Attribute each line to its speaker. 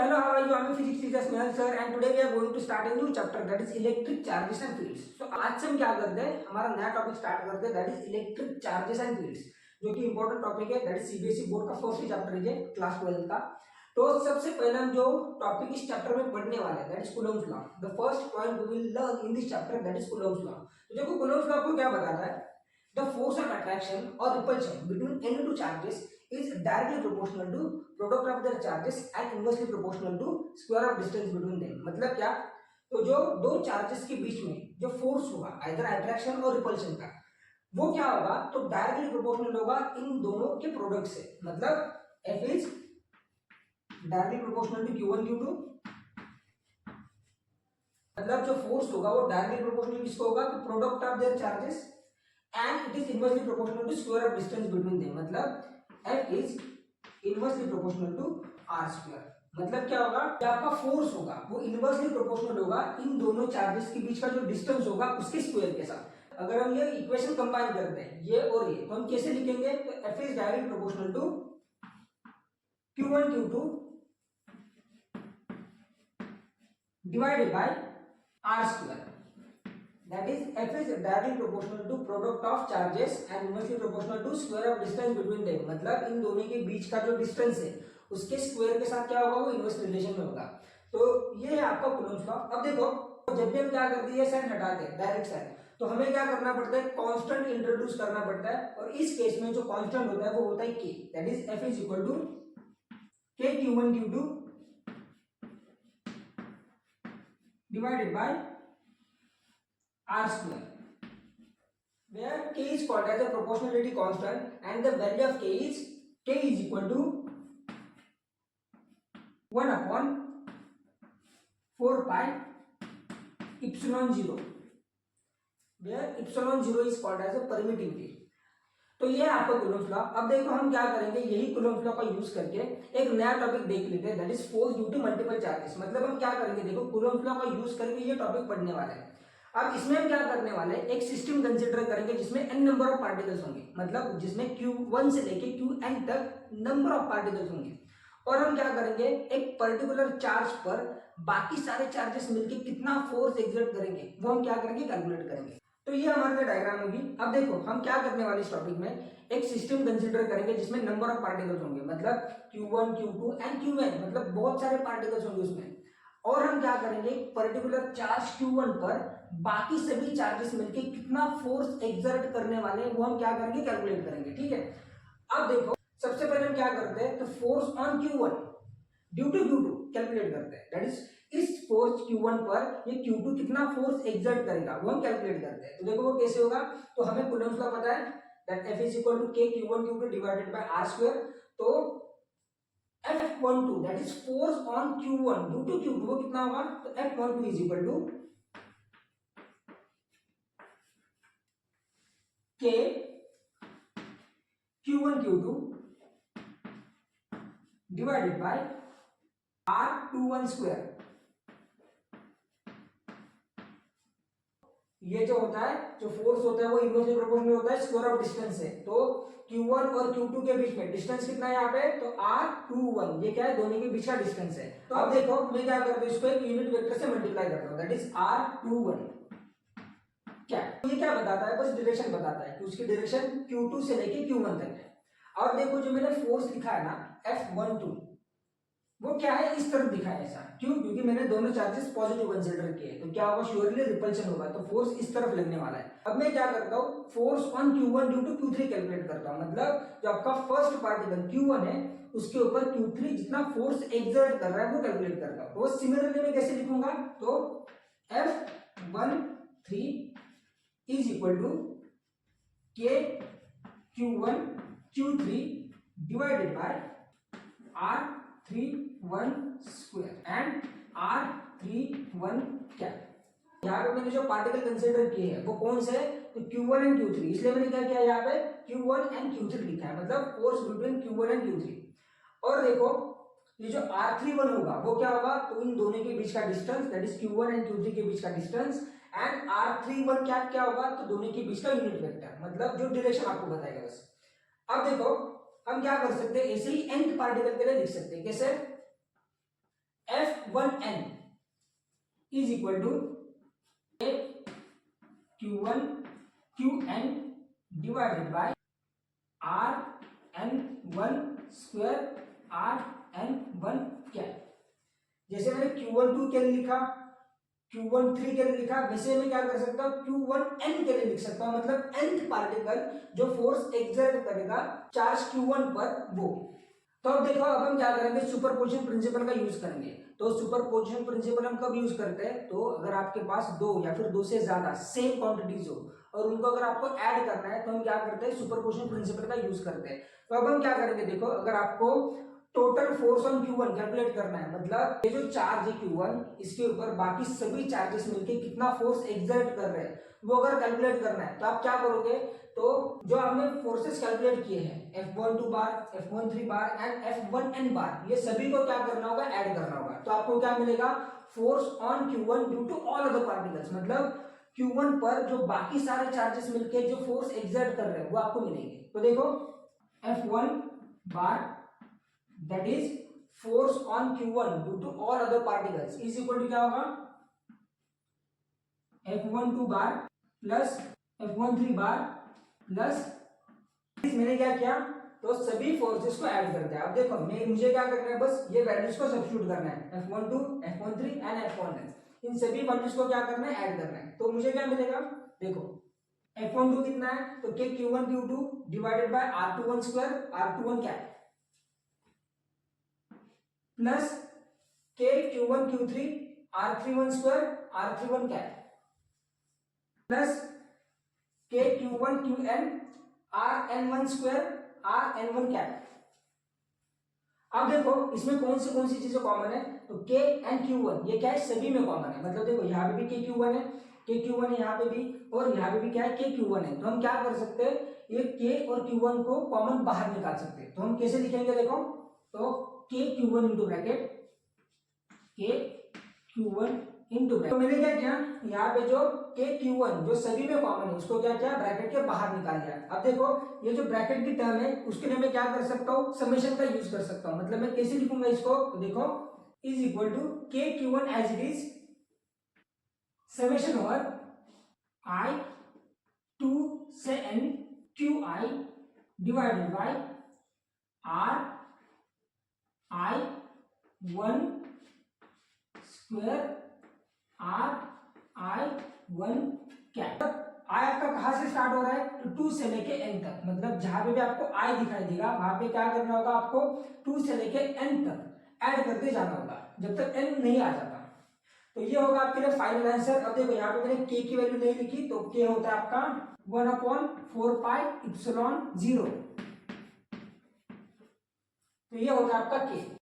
Speaker 1: Hello, how are you? I'm a physics teacher Snehal sir, and today we are going to start a new chapter, that is electric charges and fields. So आज से हम क्या करते हैं, हमारा नया topic start करते हैं, that is electric charges and fields, जो कि इंपॉर्टेंट टॉपिक है, that is सीबीएसई बोर्ड का फर्स्ट चैप्टर है क्लास 12 का। तो सबसे पहले हम जो टॉपिक इस चैप्टर में पढ़ने वाले हैं, that is Coulomb's law. The first point we will learn in this chapter, that is Coulomb's law. तो देखो कूलम्ब्स लॉ को क्या बताता है, द फोर्स ऑफ अट्रैक्शन और repulsion between any two charges is directly proportional to product of their charges and inversely proportional to square of distance between them। मतलब क्या, तो जो दो चार्जेस के बीच में जो फोर्स होगा आइदर अट्रैक्शन और रिपल्शन का, वो क्या होगा, तो डायरेक्टली प्रोपोर्शनल होगा इन दोनों के प्रोडक्ट से। मतलब F is directly proportional to Q1 Q2। मतलब जो फोर्स होगा वो डायरेक्टली प्रोपोर्शनल किसको होगा, तो product of their charges, and it is inversely proportional to square of distance between them. मतलब F is inversely proportional to R square। मतलब क्या होगा, जो आपका फोर्स होगा वो इनवर्सली प्रोपोर्शनल होगा इन दोनों चार्जेस के बीच का जो डिस्टेंस होगा उसके स्क्वायर के साथ। अगर हम ये इक्वेशन कंबाइन करते हैं ये और ये, तो हम कैसे लिखेंगे, तो F is directly proportional to Q1 Q2 divided by R square। That is F is directly proportional to product of charges and inversely proportional to square of distance between them। मतलब इन दोनों के बीच का जो डिस्टेंस है उसके square के साथ क्या होगा, वो इनवर्स रिलेशन में होगा। तो ये है आपका कूलम्ब्स लॉ। अब देखो जब भी हम क्या करते हैं, साइन हटाते हैं डायरेक्ट साइन, तो हमें क्या करना पड़ता है, कांस्टेंट इंट्रोड्यूस करना पड़ता है। और इस केस में जो कांस्टेंट होता है वो होता है k, that is F is equal to k Q1 Q2 divided by R square, where k is called as a proportionality constant and the value of k is equal to 1 upon 4 pi epsilon 0, where epsilon 0 is called as a permittivity। तो ये आपका Coulomb's law. अब देखो हम क्या करेंगे, यही Coulomb's law का यूज करके एक नया टॉपिक देख लेते हैं, that is force due to multiple charges. मतलब हम क्या करेंगे, देखो कूलम्ब्स लॉ का यूज करके ये टॉपिक पढ़ने वाले हैं। अब इसमें हम क्या करने वाले हैं, एक सिस्टम कंसीडर करेंगे जिसमें n नंबर ऑफ पार्टिकल्स होंगे, मतलब जिसमें Q1 से लेके Qn तक नंबर ऑफ पार्टिकल्स होंगे। और हम क्या करेंगे, एक पर्टिकुलर चार्ज पर बाकी सारे चार्जेस मिलके कितना फोर्स एक्सर्ट करेंगे वो हम क्या करेंगे, कैलकुलेट करेंगे। तो ये हमारे डायग्राम होगी। अब देखो हम क्या करने वाले इस टॉपिक में, एक सिस्टम कंसीडर करेंगे जिसमें नंबर ऑफ पार्टिकल्स होंगे, मतलब Q1 Q2 एंड Qn, मतलब बहुत सारे पार्टिकल्स होंगे उसमें। और हम क्या करेंगे, पर्टिकुलर चार्ज Q1 पर बाकी सभी चार्जेस मिलके कितना फोर्स एक्सर्ट करने वाले हैं वो हम क्या करेंगे, कैलकुलेट करेंगे। ठीक है, अब देखो सबसे पहले हम क्या करते हैं, तो force on Q1 due to Q2 calculate करते हैं। दैट इज इस फोर्स Q1 पर ये Q2 कितना फोर्स एक्सर्ट करेगा वो हम कैलकुलेट करते हैं। तो देखो वो कैसे होगा, तो हमें कूलम्ब्स लॉ पता है, that F is equal to k Q1 Q2 divided by R square. तो F12 that is force on Q1 due to Q2 वो कितना होगा, तो F12 is equal to k Q1 Q2 divided by R21 square. ये जो होता है, जो फोर्स होता है वो इनवर्सली प्रोपोर्शनल होता है स्क्वायर ऑफ डिस्टेंस से। तो Q1 और Q2 के बीच में डिस्टेंस कितना है यहाँ पे, तो R21, ये क्या है, दोनों के बीच का डिस्टेंस है। तो अब देखो मैं क्या करता हूँ, इसको एक यूनिट वेक्टर से मल्टीप्लाई करता हूँ, दैट इज R21। क्या ये क्या बताता है, बस डायरेक्शन बताता है कि उसकी डायरेक्शन Q2 से लेके Q1 तक है। और देखो जो मैंने फोर्स लिखा है ना F12, वो क्या है, इस तरफ दिखा है ऐसा, क्यों, क्योंकि मैंने दोनों चार्जेस पॉजिटिव कंसीडर किए, तो क्या होगा, श्योरली रिपल्शन होगा, तो फोर्स इस तरफ लगने वाला है। अब मैं क्या करता हूँ, force on Q1 due to Q3 calculate करता हूँ। मतलब जो आपका फर्स्ट पार्टिकल Q1 है उसके ऊपर Q3 जितना फोर्स एक्सर्ट कर रहा है वो कैलकुलेट करता हूँ। तो वो सिमिलरली मैं कैसे लिखूंगा, तो F13 is equal to k Q1 Q3 divided by R31 square and R31 क्या, यहाँ पे मैंने जो पार्टिकल कंसीडर किए हैं वो कौन से, तो Q1 एंड Q3, इसलिए मैंने क्या किया यहाँ पे Q1 एंड Q3 लिखा है, मतलब force between Q1 and Q3। और देखो ये जो R31 होगा वो क्या होगा, तो इन दोनों के बीच का distance, that is Q1 and Q3 के बीच का डिस्टेंस, एंड R31 क्या होगा, तो दोनों के बीच का यूनिट वेक्टर, मतलब जो डायरेक्शन आपको बताएगा बस। अब देखो हम क्या कर सकते हैं, ऐसे ही nth पार्टिकल के लिए लिख सकते हैं, कैसे, F1n is equal to Q1 Qn divided by Rn1 square Rn1 cap. जैसे मैंने Q12 के लिए लिखा, Q13 के लिए लिखा, वैसे मैं क्या कर सकता हूँ Q1n के लिए लिख सकता हूँ, मतलब nth पार्टिकल जो फोर्स एक्सर्ट करेगा चार्ज Q1 पर वो। तो अब देखो, अब हम क्या करेंगे, सुपरपोजिशन प्रिंसिपल का यूज करेंगे। तो सुपरपोजिशन प्रिंसिपल हम कब यूज करते हैं, तो अगर आपके पास दो या फिर दो से ज्यादा सेम क्वांटिटीज हो और उनको अगर आपको ऐड करना है तो हम क्या करते हैं, सुपरपोजिशन प्रिंसिपल का यूज करते हैं। तो अब हम क्या करेंगे, देखो अगर आपको total force on Q1 calculate करना है, मतलब ये जो चार्ज है Q1, इसके ऊपर बाकी सभी चार्जेस मिलके कितना फोर्स एक्सर्ट कर रहे हैं वो अगर कैलकुलेट करना है तो आप क्या करोगे, तो जो आपने फोर्सेस कैलकुलेट किए हैं F12 bar, F13 bar and F1n बार, ये सभी को क्या करना होगा, ऐड करना होगा। तो आपको क्या मिलेगा, force on Q1 due to all other particles, मतलब Q1 पर जो बाकी सारे चार्जेस मिलके जो फोर्स एक्सर्ट कर रहे हैं वो आपको मिलेंगे। तो देखो F1 bar that is force on Q1 due to all other particles is equal to क्या होगा, F12 बार प्लस F13 बार प्लस, मैंने क्या किया, तो सभी फोर्सेस को ऐड कर दिया। अब देखो मुझे क्या करना है, बस ये वैल्यूज को सब्स्टिट्यूट करना है, F12 F13 एंड F1n, इन सभी वैल्यूज को क्या करना है, ऐड करना है। तो मुझे क्या मिलेगा, देखो F12 कितना है, तो के Q1 Q2 divided by R21 square R21 cap plus के Q1 Q3 R31 square R31 cap plus के Q1 Qn Rn1 square Rn1 cap. अब देखो इसमें कौन सी चीजें कॉमन है, तो के एंड Q1 ये क्या है, सभी में कॉमन है, मतलब देखो यहाँ पे भी के Q1 है, के Q1 है यहाँ पे भी, और यहाँ पे भी क्या है, के Q1 है। तो हम क्या कर सकते हैं, ये के और Q1 को कॉमन बाहर निकाल सकते हैं। तो हम कैसे लिखेंगे, देखो तो के Q1 इंटू ब्रैकेट के Q1 इंटू ब्रैकेट, तो मैंने क्या किया, यहाँ पे जो के Q1 जो सभी में कॉमन है उसको क्या किया, ब्रैकेट के बाहर निकाल दिया। अब देखो ये जो ब्रैकेट की टर्म है उसके लिए मैं क्या कर सकता हूँ, समेशन का यूज कर सकता हूँ। मतलब मैं कैसे लिखूंगा इसको, तो देखो इज इक्वल टू के Q1 as it is summation over I to से n Qi divided by Ri1 square Ri1 cap. आई आपका कहां से स्टार्ट हो रहा है, तो 2 से लेके n तक, मतलब जहां पे भी आपको आई दिखाई देगा वहां पे क्या करना होगा, आपको 2 से लेके n तक ऐड करते जाना होगा जब तक n नहीं आ जाता। तो ये होगा आपके लिए फाइनल आंसर। अब देखो यहाँ पे मैंने k की वैल्यू नहीं लिखी, तो k होता है आपका 1/4 पाई एप्सिलॉन 0, तो ये होगा आपका k।